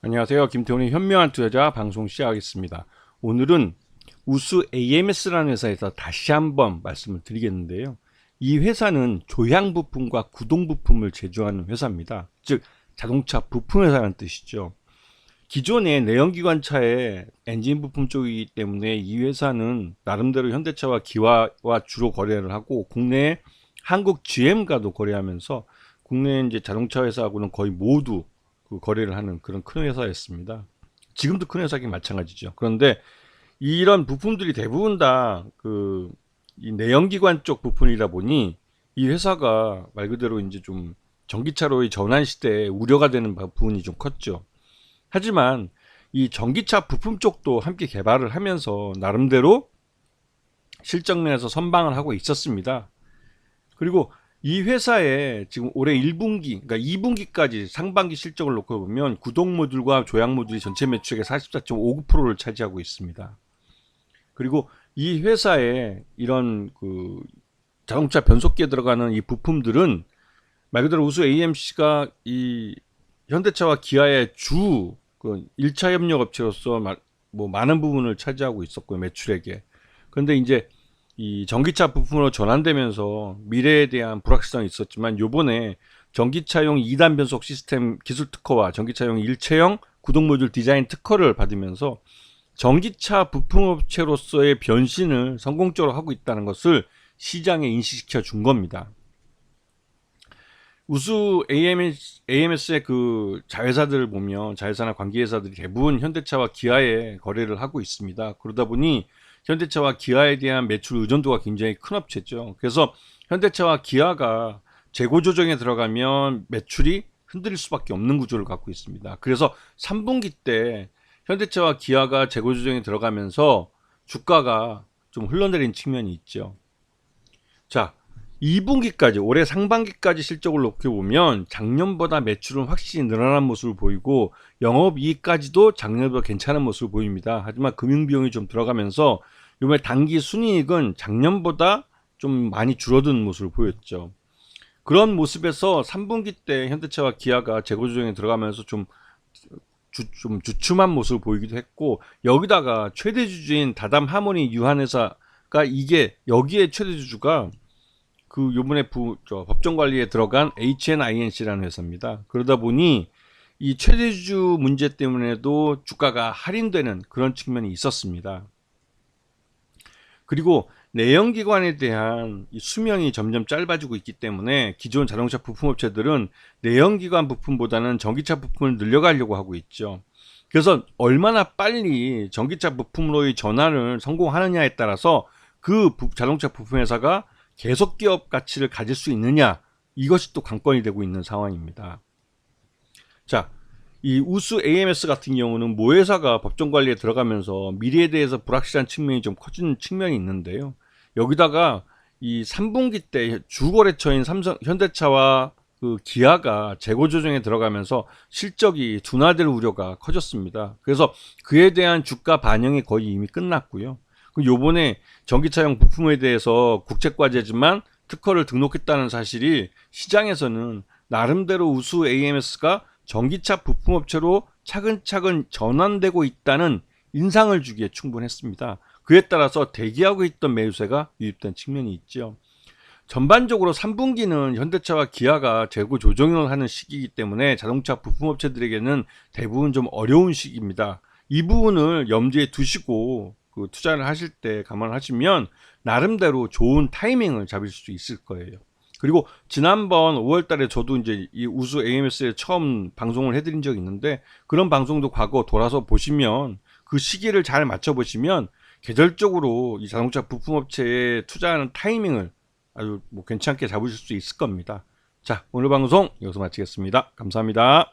안녕하세요. 김태훈의 현명한 투자자 방송 시작하겠습니다. 오늘은 우수 AMS라는 회사에서 다시 한번 말씀을 드리겠는데요. 이 회사는 조향 부품과 구동 부품을 제조하는 회사입니다. 즉 자동차 부품 회사라는 뜻이죠. 기존의 내연기관차의 엔진 부품 쪽이기 때문에 이 회사는 나름대로 현대차와 기아와 주로 거래를 하고 국내에 한국 GM과도 거래하면서 국내 이제 자동차 회사하고는 거의 모두 그 거래를 하는 그런 큰 회사였습니다. 지금도 큰 회사긴 마찬가지죠. 그런데 이런 부품들이 대부분 다 그 이 내연기관 쪽 부품이다 보니 이 회사가 말 그대로 이제 좀 전기차로의 전환 시대에 우려가 되는 부분이 좀 컸죠. 하지만 이 전기차 부품 쪽도 함께 개발을 하면서 나름대로 실적 면에서 선방을 하고 있었습니다. 그리고 이 회사에 지금 올해 1분기, 그러니까 2분기까지 상반기 실적을 놓고 보면 구동 모듈과 조향 모듈이 전체 매출액의 44.59%를 차지하고 있습니다. 그리고 이 회사에 이런 그 자동차 변속기에 들어가는 이 부품들은 말 그대로 우수 AMC가 이 현대차와 기아의 주 그 1차 협력 업체로서 뭐 많은 부분을 차지하고 있었고요, 매출액에. 그런데 이제 이 전기차 부품으로 전환되면서 미래에 대한 불확실성이 있었지만 요번에 전기차용 2단 변속 시스템 기술 특허와 전기차용 일체형 구동 모듈 디자인 특허를 받으면서 전기차 부품업체로서의 변신을 성공적으로 하고 있다는 것을 시장에 인식시켜 준 겁니다. 우수 AMS의 그 자회사들을 보면 자회사나 관계회사들이 대부분 현대차와 기아에 거래를 하고 있습니다. 그러다 보니 현대차와 기아에 대한 매출 의존도가 굉장히 큰 업체죠. 그래서 현대차와 기아가 재고 조정에 들어가면 매출이 흔들릴 수밖에 없는 구조를 갖고 있습니다. 그래서 3분기 때 현대차와 기아가 재고 조정에 들어가면서 주가가 좀 흘러내린 측면이 있죠. 자, 2분기까지 올해 상반기까지 실적을 놓고 보면 작년보다 매출은 확실히 늘어난 모습을 보이고 영업이익까지도 작년보다 괜찮은 모습을 보입니다. 하지만 금융비용이 좀 들어가면서 이번에 단기 순이익은 작년보다 좀 많이 줄어든 모습을 보였죠. 그런 모습에서 3분기 때 현대차와 기아가 재고 조정에 들어가면서 좀 주춤한 모습을 보이기도 했고, 여기다가 최대 주주인 다담 하모니 유한회사가 이게 여기에 최대 주주가 그 요번에 법정 관리에 들어간 HNINC라는 회사입니다. 그러다 보니 이 최대 주주 문제 때문에도 주가가 할인되는 그런 측면이 있었습니다. 그리고 내연기관에 대한 이 수명이 점점 짧아지고 있기 때문에 기존 자동차 부품업체들은 내연기관 부품보다는 전기차 부품을 늘려가려고 하고 있죠. 그래서 얼마나 빨리 전기차 부품으로의 전환을 성공하느냐에 따라서 그 자동차 부품 회사가 계속 기업 가치를 가질 수 있느냐, 이것이 또 관건이 되고 있는 상황입니다. 자, 이 우수 AMS 같은 경우는 모회사가 법정 관리에 들어가면서 미래에 대해서 불확실한 측면이 좀 커지는 측면이 있는데요. 여기다가 이 3분기 때 주거래처인 현대차와 그 기아가 재고 조정에 들어가면서 실적이 둔화될 우려가 커졌습니다. 그래서 그에 대한 주가 반영이 거의 이미 끝났고요. 요번에 전기차용 부품에 대해서 국책과제지만 특허를 등록했다는 사실이 시장에서는 나름대로 우수 AMS가 전기차 부품업체로 차근차근 전환되고 있다는 인상을 주기에 충분했습니다. 그에 따라서 대기하고 있던 매수세가 유입된 측면이 있죠. 전반적으로 3분기는 현대차와 기아가 재고 조정을 하는 시기이기 때문에 자동차 부품업체들에게는 대부분 좀 어려운 시기입니다. 이 부분을 염두에 두시고 그 투자를 하실 때 감안하시면 나름대로 좋은 타이밍을 잡을 수 있을 거예요. 그리고 지난번 5월 달에 저도 이제 이 우수 AMS에 처음 방송을 해드린 적이 있는데, 그런 방송도 과거 돌아서 보시면 그 시기를 잘 맞춰 보시면 계절적으로 이 자동차 부품업체에 투자하는 타이밍을 아주 뭐 괜찮게 잡으실 수 있을 겁니다. 자, 오늘 방송 여기서 마치겠습니다. 감사합니다.